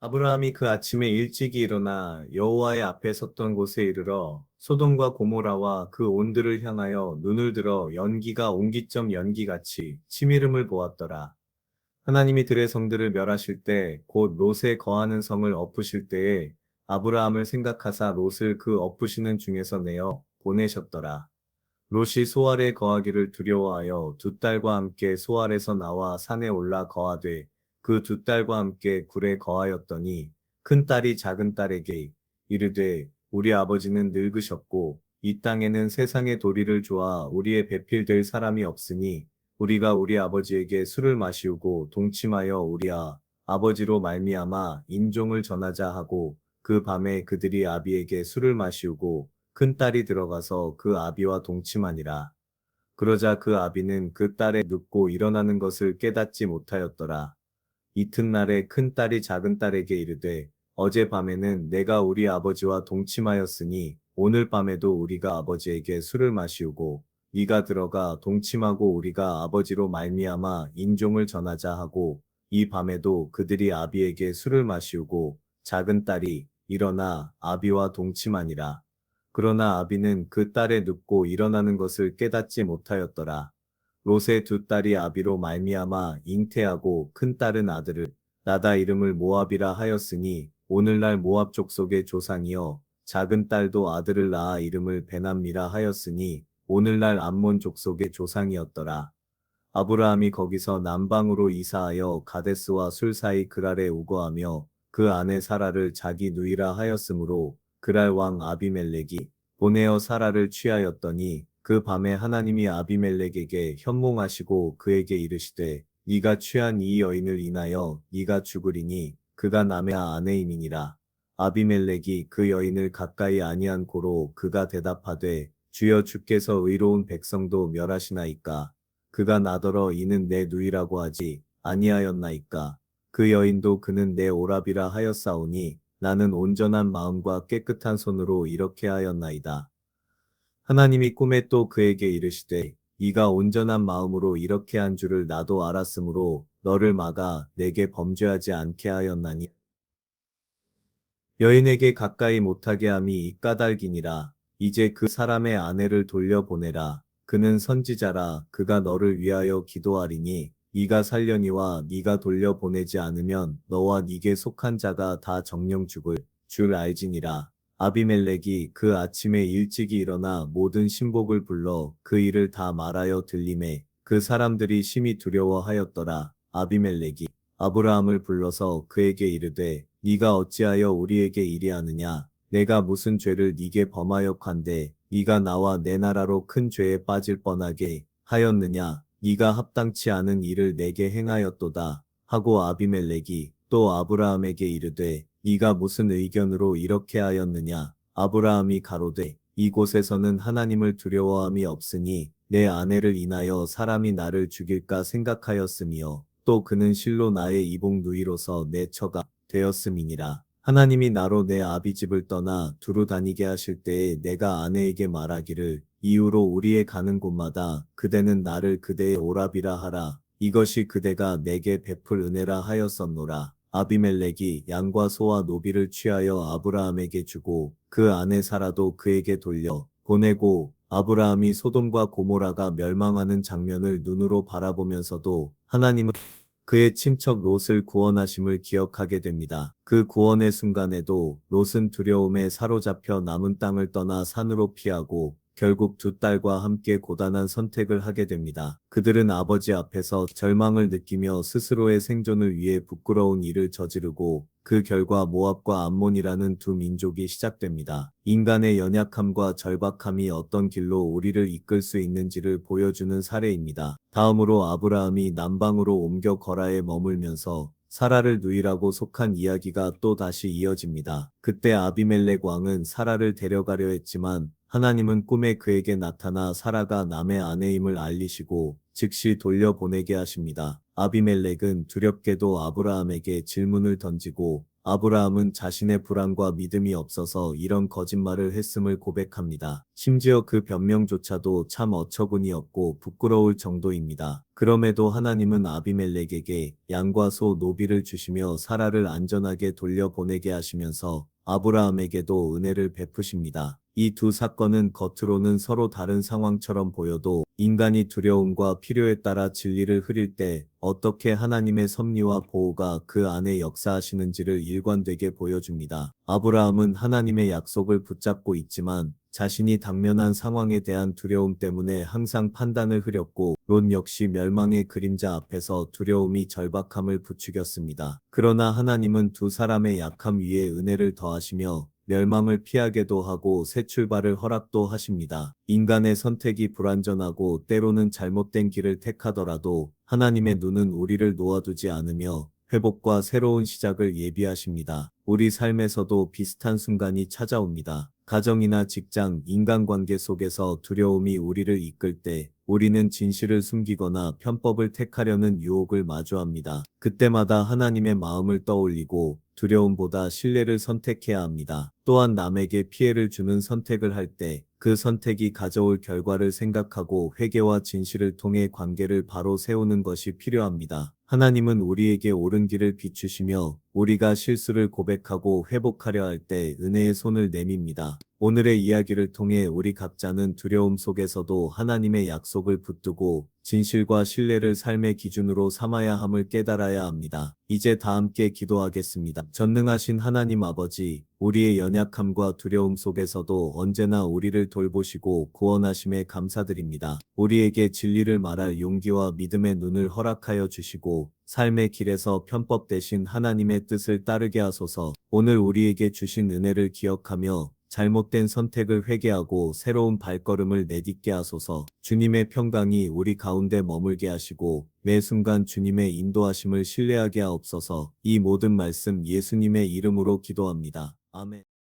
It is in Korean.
아브라함이 그 아침에 일찍이 일어나 여호와의 앞에 섰던 곳에 이르러 소돔과 고모라와 그 온들을 향하여 눈을 들어 연기가 옹기점 연기같이 치미름을 보았더라. 하나님이 들의 성들을 멸하실 때 곧 롯에 거하는 성을 엎으실 때에 아브라함을 생각하사 롯을 그 엎으시는 중에서 내어 보내셨더라. 롯이 소알에 거하기를 두려워하여 두 딸과 함께 소알에서 나와 산에 올라 거하되 그 두 딸과 함께 굴에 거하였더니 큰 딸이 작은 딸에게 이르되 우리 아버지는 늙으셨고 이 땅에는 세상의 도리를 좋아 우리의 배필될 사람이 없으니 우리가 우리 아버지에게 술을 마시우고 동침하여 우리와 아버지로 말미암아 인종을 전하자 하고 그 밤에 그들이 아비에게 술을 마시우고 큰 딸이 들어가서 그 아비와 동침하니라. 그러자 그 아비는 그 딸의 눕고 일어나는 것을 깨닫지 못하였더라. 이튿날에 큰 딸이 작은 딸에게 이르되 어제 밤에는 내가 우리 아버지와 동침하였으니 오늘 밤에도 우리가 아버지에게 술을 마시우고 네가 들어가 동침하고 우리가 아버지로 말미암아 인종을 전하자 하고 이 밤에도 그들이 아비에게 술을 마시우고 작은 딸이 일어나 아비와 동침하니라. 그러나 아비는 그 딸의 눕고 일어나는 것을 깨닫지 못하였더라. 롯의 두 딸이 아비로 말미암아 잉태하고 큰 딸은 아들을 낳아 이름을 모압이라 하였으니 오늘날 모압 족속의 조상이요 작은 딸도 아들을 낳아 이름을 베남미라 하였으니 오늘날 암몬 족속의 조상이었더라. 아브라함이 거기서 남방으로 이사하여 가데스와 술 사이 그랄에 우거하며 그 아내 사라를 자기 누이라 하였으므로 그랄 왕 아비멜렉이 보내어 사라를 취하였더니 그 밤에 하나님이 아비멜렉에게 현몽하시고 그에게 이르시되 네가 취한 이 여인을 인하여 네가 죽으리니 그가 남의 아내임이니라. 아비멜렉이 그 여인을 가까이 아니한 고로 그가 대답하되 주여 주께서 의로운 백성도 멸하시나이까. 그가 나더러 이는 내 누이라고 하지 아니하였나이까. 그 여인도 그는 내 오라비라 하였사오니 나는 온전한 마음과 깨끗한 손으로 이렇게 하였나이다. 하나님이 꿈에 또 그에게 이르시되 네가 온전한 마음으로 이렇게 한 줄을 나도 알았으므로 너를 막아 내게 범죄하지 않게 하였나니 여인에게 가까이 못하게 함이 이 까닭이니라. 이제 그 사람의 아내를 돌려보내라. 그는 선지자라. 그가 너를 위하여 기도하리니 네가 살려니와 네가 돌려보내지 않으면 너와 네게 속한 자가 다 정령 죽을 줄 알지니라. 아비멜렉이 그 아침에 일찍이 일어나 모든 신복을 불러 그 일을 다 말하여 들림에 그 사람들이 심히 두려워하였더라. 아비멜렉이 아브라함을 불러서 그에게 이르되 네가 어찌하여 우리에게 이리하느냐? 내가 무슨 죄를 네게 범하였간데 네가 나와 내 나라로 큰 죄에 빠질 뻔하게 하였느냐? 네가 합당치 않은 일을 내게 행하였도다. 하고 아비멜렉이 또 아브라함에게 이르되 네가 무슨 의견으로 이렇게 하였느냐? 아브라함이 가로되 이곳에서는 하나님을 두려워함이 없으니 내 아내를 인하여 사람이 나를 죽일까 생각하였으며 또 그는 실로 나의 이복 누이로서 내 처가 되었음이니라. 하나님이 나로 내 아비 집을 떠나 두루 다니게 하실 때에 내가 아내에게 말하기를 이후로 우리의 가는 곳마다 그대는 나를 그대의 오라비라 하라. 이것이 그대가 내게 베풀 은혜라 하였었노라. 아비멜렉이 양과 소와 노비를 취하여 아브라함에게 주고 그 아내 사라도 그에게 돌려 보내고 아브라함이 소돔과 고모라가 멸망하는 장면을 눈으로 바라보면서도 하나님은 그의 친척 롯을 구원하심을 기억하게 됩니다. 그 구원의 순간에도 롯은 두려움에 사로잡혀 남은 땅을 떠나 산으로 피하고 결국 두 딸과 함께 고단한 선택을 하게 됩니다. 그들은 아버지 앞에서 절망을 느끼며 스스로의 생존을 위해 부끄러운 일을 저지르고 그 결과 모압과 암몬이라는 두 민족이 시작됩니다. 인간의 연약함과 절박함이 어떤 길로 우리를 이끌 수 있는지를 보여주는 사례입니다. 다음으로 아브라함이 남방으로 옮겨 거라에 머물면서 사라를 누이라고 속한 이야기가 또 다시 이어집니다. 그때 아비멜렉 왕은 사라를 데려가려 했지만 하나님은 꿈에 그에게 나타나 사라가 남의 아내임을 알리시고 즉시 돌려보내게 하십니다. 아비멜렉은 두렵게도 아브라함에게 질문을 던지고 아브라함은 자신의 불안과 믿음이 없어서 이런 거짓말을 했음을 고백합니다. 심지어 그 변명조차도 참 어처구니 없고 부끄러울 정도입니다. 그럼에도 하나님은 아비멜렉에게 양과 소 노비를 주시며 사라를 안전하게 돌려보내게 하시면서 아브라함에게도 은혜를 베푸십니다. 이 두 사건은 겉으로는 서로 다른 상황처럼 보여도 인간이 두려움과 필요에 따라 진리를 흐릴 때 어떻게 하나님의 섭리와 보호가 그 안에 역사하시는지를 일관되게 보여줍니다. 아브라함은 하나님의 약속을 붙잡고 있지만 자신이 당면한 상황에 대한 두려움 때문에 항상 판단을 흐렸고 롯 역시 멸망의 그림자 앞에서 두려움이 절박함을 부추겼습니다. 그러나 하나님은 두 사람의 약함 위에 은혜를 더하시며 멸망을 피하게도 하고 새 출발을 허락도 하십니다. 인간의 선택이 불완전하고 때로는 잘못된 길을 택하더라도 하나님의 눈은 우리를 놓아두지 않으며 회복과 새로운 시작을 예비하십니다. 우리 삶에서도 비슷한 순간이 찾아옵니다. 가정이나 직장, 인간관계 속에서 두려움이 우리를 이끌 때 우리는 진실을 숨기거나 편법을 택하려는 유혹을 마주합니다. 그때마다 하나님의 마음을 떠올리고 두려움보다 신뢰를 선택해야 합니다. 또한 남에게 피해를 주는 선택을 할 때 그 선택이 가져올 결과를 생각하고 회개와 진실을 통해 관계를 바로 세우는 것이 필요합니다. 하나님은 우리에게 옳은 길을 비추시며 우리가 실수를 고백하고 회복하려 할 때 은혜의 손을 내밉니다. 오늘의 이야기를 통해 우리 각자는 두려움 속에서도 하나님의 약속을 붙들고 진실과 신뢰를 삶의 기준으로 삼아야 함을 깨달아야 합니다. 이제 다 함께 기도하겠습니다. 전능하신 하나님 아버지, 우리의 연약함과 두려움 속에서도 언제나 우리를 돌보시고 구원하심에 감사드립니다. 우리에게 진리를 말할 용기와 믿음의 눈을 허락하여 주시고 삶의 길에서 편법 대신 하나님의 뜻을 따르게 하소서. 오늘 우리에게 주신 은혜를 기억하며 잘못된 선택을 회개하고 새로운 발걸음을 내딛게 하소서. 주님의 평강이 우리 가운데 머물게 하시고 매 순간 주님의 인도하심을 신뢰하게 하옵소서. 이 모든 말씀 예수님의 이름으로 기도합니다. 아멘.